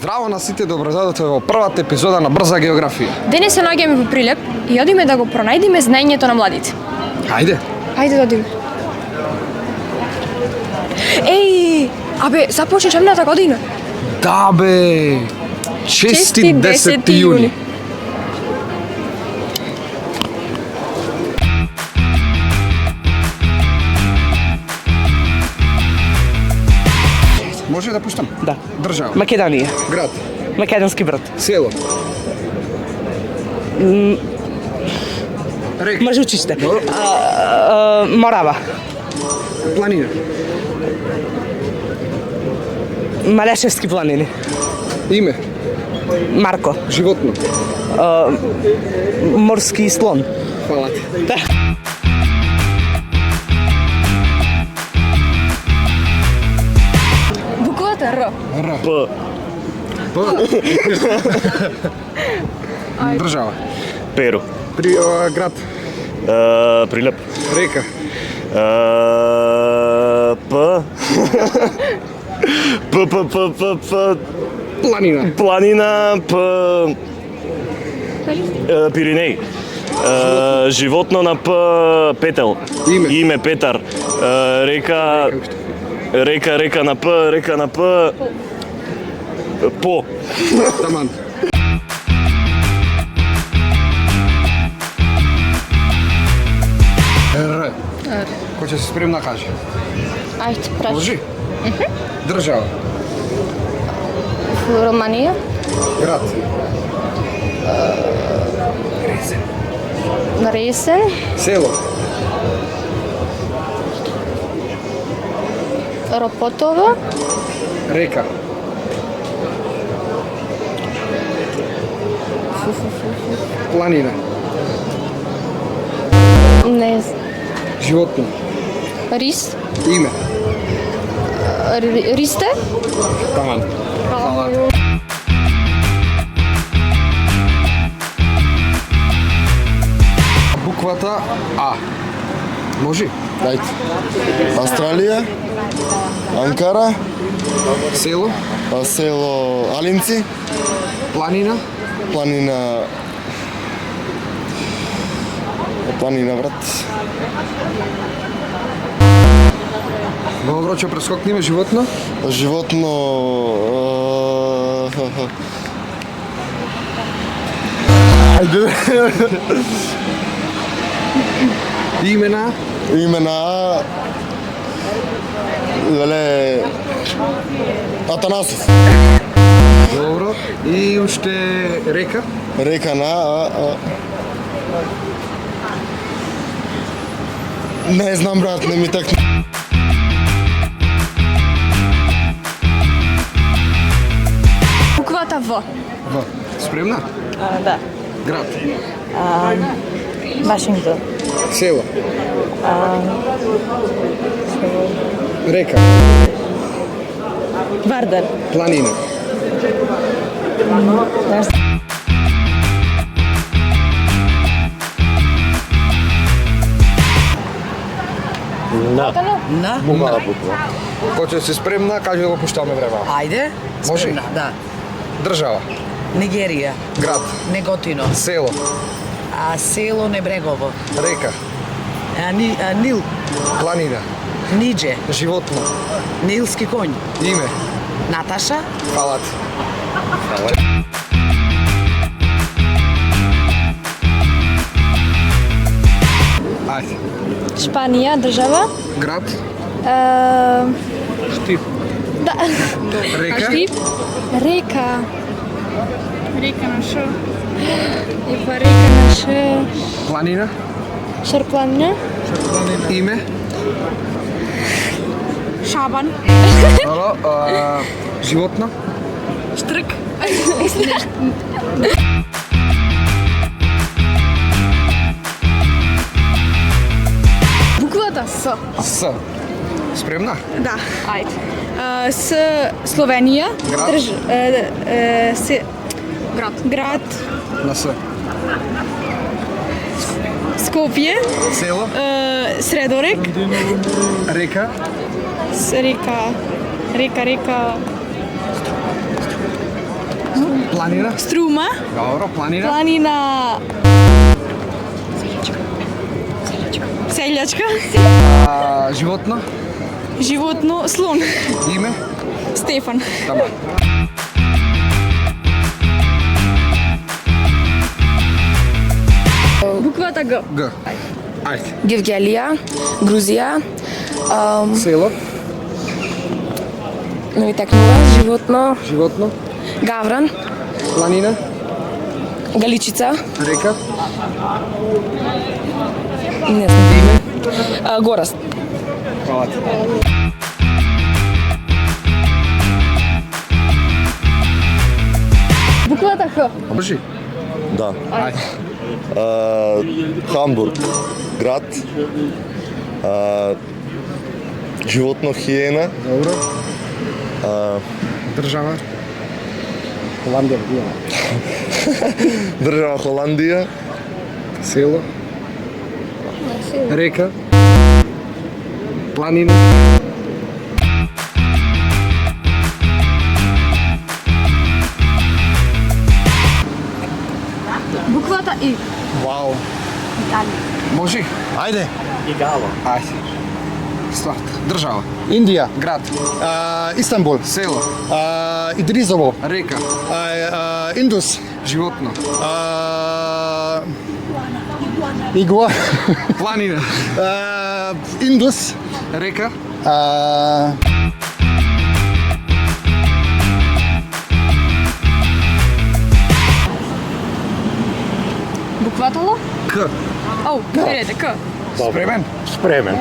Здраво на сите, добродојдовте во првата епизода на Брза географија. Денес се наоѓаме во Прилеп и одиме да го пронајдеме знаењето на младите. Хајде. Хајде да одиме. Еј, абе, започне шемната година. Да бе. Честит 10 јуни. Може да пуштам? Да. Држава. Македонија. Град. Македонски брод. Село. Река. Мажучиште. Добро. Морава. Планина. Малешевски планини. Име. Марко. Животно. Морски слон. Фала ти. Да. Буквата Р. Р. П. П. Држава. Перу. Град. Прилеп. Река. П. Планина. Планина. Пиринеј. Животно на П. Петел. Име. Име Петар. Река на П. Река на П. По. Таман. Р. Кој ќе се спремна каже? Ајде, прашај. Може? Држава. Романија. Град. Ресен. Село. Ропотово. Река. Планина. Не знам. Животно. Рис. Име. Ристе. Таман. Буквата А. Може? Дајте. Австралија, Анкара, Село. село Алинци, Планина. планина брат. Добро, ќе прескокнеме животно. Животно Имена. имена веле Атанасов. Добро. И уште река. Река на не знам брат, не ми такне. Буквата В. В. Спремна? Да. Град. Вашингтон. Село. Река. Вардар. Планина. На. Кој ќе се спремна, каже да го пуштаме време. Ајде, Може? спремна, да. Држава. Нигерија, Град. Неготино, Село. село Небрегово, Река. Нил, Планина. Нидже, Животно. Нилски конј, Име. Наташа, Фала ти. Ајде. Шпанија, држава. Град. Штип. Да. Река. Река. Река на Ш. Епа река на Ш. Планина. Шарпланина. Име. Шабан. Добро. Животно. Штрк. Буквата С. С. Спремна? Да. Ајде. С Словенија. Град. Град. На С. Скопје. Село. Средорек. Река. Река. Планина. Струма. Добро, планина. Планина. Селячка. Животно. Животно. Слон. Име. Стефан. Таман. Буквата Г. Г. Ајде. Гевгелија, Грузија, Село. не ми текнува, животно, Животно. гавран, Планина. галичица, Река. не знам, Име. гораст. Фала ти. Буквата Х. Бржи. Да. Ајде. Хамбург. Град. Животно хиена. Добро. Држава. Холандија. Држава Холандија. Село. Река. Планина. Буквата И. Вау. Може? Ајде. Ајде. Старт. Држава. Индија. Град. Истанбул. Село. Идризово. Река. Индус. Животно. Игуа. Планина. Индус. Река. Буквата Л. К. Оу, перете, К. Спремен? Спремен.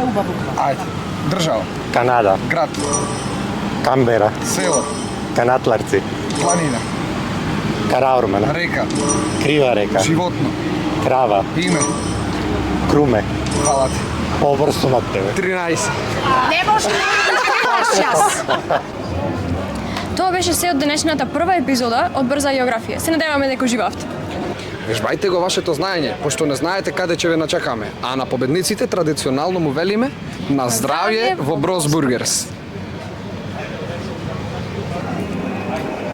Ајде. Држава. Канада, Град. Камбера, Село. Канатларци, Планина. Караурман, Река. Крива река, Животно. Крава, Име. Круме, Фала ти. побрзо сум од тебе. 13. Тоа беше се од денешната прва епизода од Брза географија. Се надеваме дека уживавте. Вежбајте го вашето знаење, пошто не знаете каде ќе ве начекаме. А на победниците традиционално му велиме на здравје во Брос Бургерс.